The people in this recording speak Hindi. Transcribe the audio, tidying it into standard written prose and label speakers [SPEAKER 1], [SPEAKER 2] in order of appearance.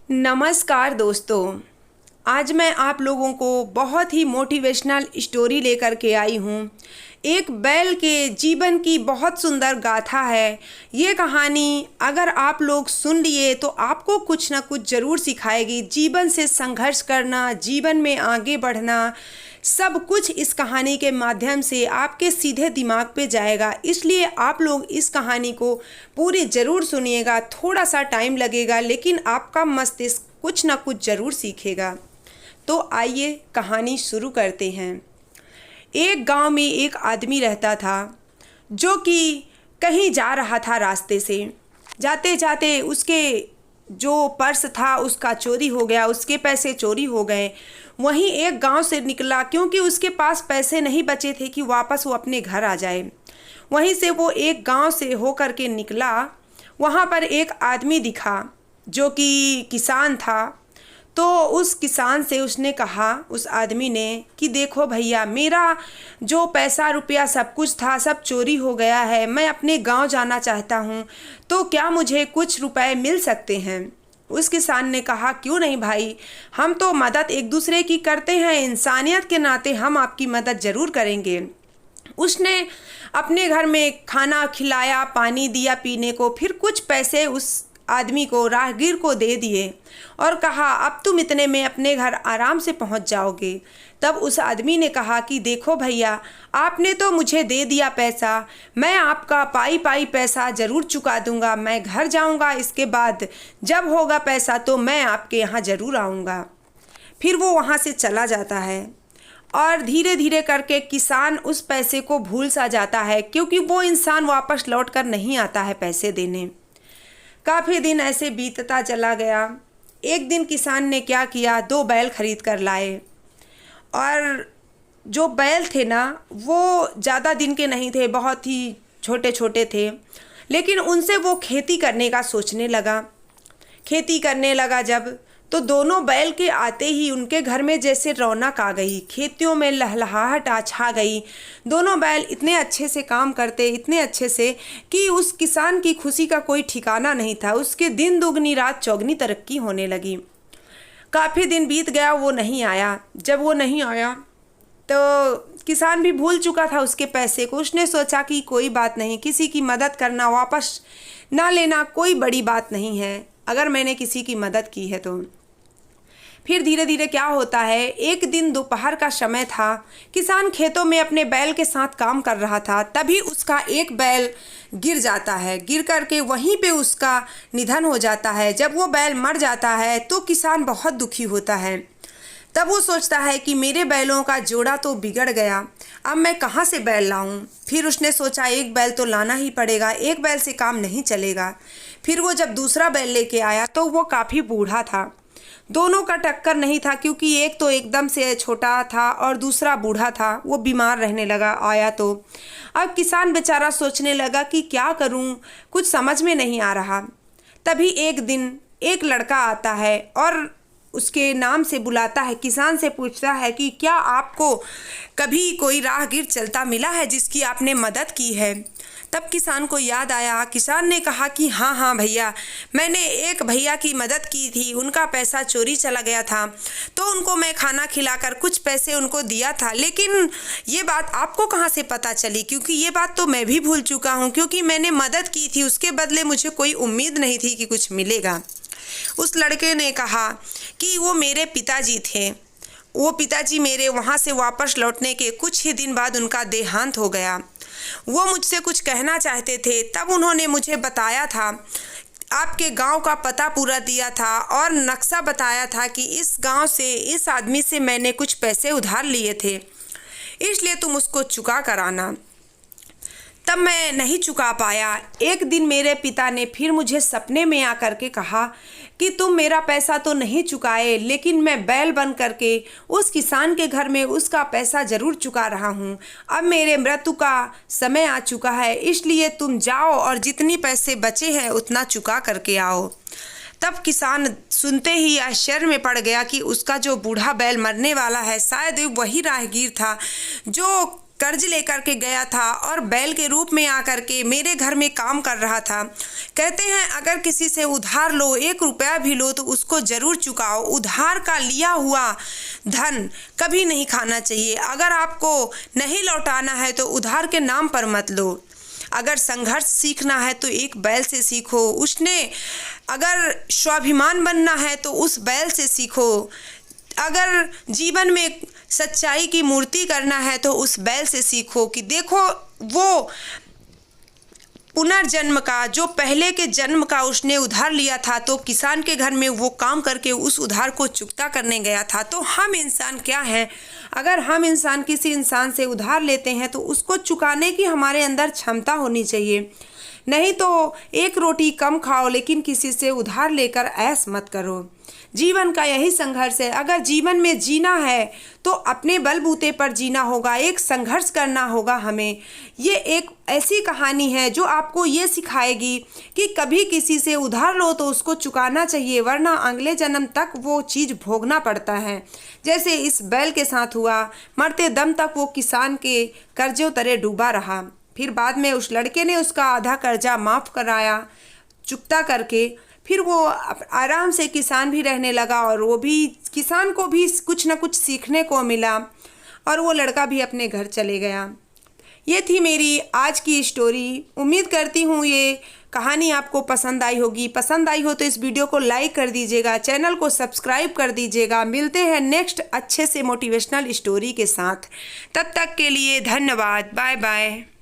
[SPEAKER 1] नमस्कार दोस्तों। आज मैं आप लोगों को बहुत ही मोटिवेशनल स्टोरी लेकर के आई हूँ। एक बैल के जीवन की बहुत सुंदर गाथा है। ये कहानी अगर आप लोग सुन लिए तो आपको कुछ ना कुछ ज़रूर सिखाएगी। जीवन से संघर्ष करना, जीवन में आगे बढ़ना, सब कुछ इस कहानी के माध्यम से आपके सीधे दिमाग पे जाएगा। इसलिए आप लोग इस कहानी को पूरी ज़रूर सुनिएगा। थोड़ा सा टाइम लगेगा लेकिन आपका मस्तिष्क कुछ ना कुछ ज़रूर सीखेगा। तो आइए कहानी शुरू करते हैं। एक गांव में एक आदमी रहता था जो कि कहीं जा रहा था। रास्ते से जाते जाते उसके जो पर्स था उसका चोरी हो गया, उसके पैसे चोरी हो गए। वहीं एक गांव से निकला क्योंकि उसके पास पैसे नहीं बचे थे कि वापस वो अपने घर आ जाए। वहीं से वो एक गांव से होकर के निकला। वहाँ पर एक आदमी दिखा जो कि किसान था। तो उस किसान से उसने कहा, उस आदमी ने, कि देखो भैया, मेरा जो पैसा रुपया सब कुछ था सब चोरी हो गया है। मैं अपने गांव जाना चाहता हूं, तो क्या मुझे कुछ रुपए मिल सकते हैं? उस किसान ने कहा, क्यों नहीं भाई, हम तो मदद एक दूसरे की करते हैं। इंसानियत के नाते हम आपकी मदद ज़रूर करेंगे। उसने अपने घर में खाना खिलाया, पानी दिया पीने को, फिर कुछ पैसे उस आदमी को, राहगीर को दे दिए और कहा, अब तुम इतने में अपने घर आराम से पहुंच जाओगे। तब उस आदमी ने कहा कि देखो भैया, आपने तो मुझे दे दिया पैसा, मैं आपका पाई पाई पैसा ज़रूर चुका दूंगा। मैं घर जाऊंगा, इसके बाद जब होगा पैसा तो मैं आपके यहाँ ज़रूर आऊँगा। फिर वो वहाँ से चला जाता है और धीरे धीरे करके किसान उस पैसे को भूल सा जाता है, क्योंकि वो इंसान वापस लौट कर नहीं आता है पैसे देने। काफ़ी दिन ऐसे बीतता चला गया। एक दिन किसान ने क्या किया, 2 बैल खरीद कर लाए। और जो बैल थे ना, वो ज़्यादा दिन के नहीं थे, बहुत ही छोटे छोटे थे। लेकिन उनसे वो खेती करने का सोचने लगा। खेती करने लगा जब, तो दोनों बैल के आते ही उनके घर में जैसे रौनक आ गई, खेतियों में लहलहाहट छा गई। दोनों बैल इतने अच्छे से काम करते, इतने अच्छे से, कि उस किसान की खुशी का कोई ठिकाना नहीं था। उसके दिन दुगनी रात चौगनी तरक्की होने लगी। काफ़ी दिन बीत गया, वो नहीं आया। जब वो नहीं आया तो किसान भी भूल चुका था उसके पैसे को। उसने सोचा कि कोई बात नहीं, किसी की मदद करना, वापस ना लेना कोई बड़ी बात नहीं है अगर मैंने किसी की मदद की है तो। फिर धीरे धीरे क्या होता है, एक दिन दोपहर का समय था। किसान खेतों में अपने बैल के साथ काम कर रहा था। तभी उसका एक बैल गिर जाता है। गिर करके वहीं पे उसका निधन हो जाता है। जब वो बैल मर जाता है तो किसान बहुत दुखी होता है। तब वो सोचता है कि मेरे बैलों का जोड़ा तो बिगड़ गया, अब मैं कहाँ से बैल लाऊं? फिर उसने सोचा एक बैल तो लाना ही पड़ेगा, एक बैल से काम नहीं चलेगा। फिर वो जब दूसरा बैल लेके आया तो वो काफ़ी बूढ़ा था। दोनों का टक्कर नहीं था, क्योंकि एक तो एकदम से छोटा था और दूसरा बूढ़ा था। वो बीमार रहने लगा आया तो। अब किसान बेचारा सोचने लगा कि क्या करूं, कुछ समझ में नहीं आ रहा। तभी एक दिन एक लड़का आता है और उसके नाम से बुलाता है। किसान से पूछता है कि क्या आपको कभी कोई राहगीर चलता मिला है जिसकी आपने मदद की है? तब किसान को याद आया। किसान ने कहा कि हाँ हाँ भैया, मैंने एक भैया की मदद की थी, उनका पैसा चोरी चला गया था, तो उनको मैं खाना खिलाकर कुछ पैसे उनको दिया था। लेकिन ये बात आपको कहाँ से पता चली? क्योंकि ये बात तो मैं भी भूल चुका हूँ, क्योंकि मैंने मदद की थी, उसके बदले मुझे कोई उम्मीद नहीं थी कि कुछ मिलेगा। उस लड़के ने कहा कि वो मेरे पिताजी थे। वो पिताजी मेरे वहाँ से वापस लौटने के कुछ ही दिन बाद उनका देहांत हो गया। वो मुझसे कुछ कहना चाहते थे, तब उन्होंने मुझे बताया था, आपके गांव का पता पूरा दिया था और नक्शा बताया था कि इस गांव से, इस आदमी से मैंने कुछ पैसे उधार लिए थे, इसलिए तुम उसको चुका कर आना। तब मैं नहीं चुका पाया। एक दिन मेरे पिता ने फिर मुझे सपने में आकर के कहा कि तुम मेरा पैसा तो नहीं चुकाए, लेकिन मैं बैल बन करके उस किसान के घर में उसका पैसा ज़रूर चुका रहा हूँ। अब मेरे मृत्यु का समय आ चुका है, इसलिए तुम जाओ और जितनी पैसे बचे हैं उतना चुका करके आओ। तब किसान सुनते ही आश्चर्य में पड़ गया कि उसका जो बूढ़ा बैल मरने वाला है, शायद वही राहगीर था जो कर्ज लेकर के गया था और बैल के रूप में आकर के मेरे घर में काम कर रहा था। कहते हैं अगर किसी से उधार लो, 1 रुपया भी लो तो उसको ज़रूर चुकाओ। उधार का लिया हुआ धन कभी नहीं खाना चाहिए। अगर आपको नहीं लौटाना है तो उधार के नाम पर मत लो। अगर संघर्ष सीखना है तो एक बैल से सीखो। उसने अगर स्वाभिमान बनना है तो उस बैल से सीखो। अगर जीवन में सच्चाई की मूर्ति करना है तो उस बैल से सीखो कि देखो वो पुनर्जन्म का, जो पहले के जन्म का उसने उधार लिया था तो किसान के घर में वो काम करके उस उधार को चुकता करने गया था। तो हम इंसान क्या हैं? अगर हम इंसान किसी इंसान से उधार लेते हैं तो उसको चुकाने की हमारे अंदर क्षमता होनी चाहिए। नहीं तो 1 रोटी कम खाओ लेकिन किसी से उधार लेकर ऐश मत करो। जीवन का यही संघर्ष है। अगर जीवन में जीना है तो अपने बलबूते पर जीना होगा, एक संघर्ष करना होगा हमें। ये एक ऐसी कहानी है जो आपको ये सिखाएगी कि कभी किसी से उधार लो तो उसको चुकाना चाहिए, वरना अगले जन्म तक वो चीज़ भोगना पड़ता है। जैसे इस बैल के साथ हुआ, मरते दम तक वो किसान के कर्जों तरह डूबा रहा। फिर बाद में उस लड़के ने उसका आधा कर्जा माफ़ कराया चुकता करके। फिर वो आराम से किसान भी रहने लगा और वो भी, किसान को भी कुछ न कुछ सीखने को मिला और वो लड़का भी अपने घर चले गया। ये थी मेरी आज की स्टोरी। उम्मीद करती हूँ ये कहानी आपको पसंद आई होगी। पसंद आई हो तो इस वीडियो को लाइक कर दीजिएगा, चैनल को सब्सक्राइब कर दीजिएगा। मिलते हैं नेक्स्ट अच्छे से मोटिवेशनल स्टोरी के साथ। तब तक के लिए धन्यवाद। बाय बाय।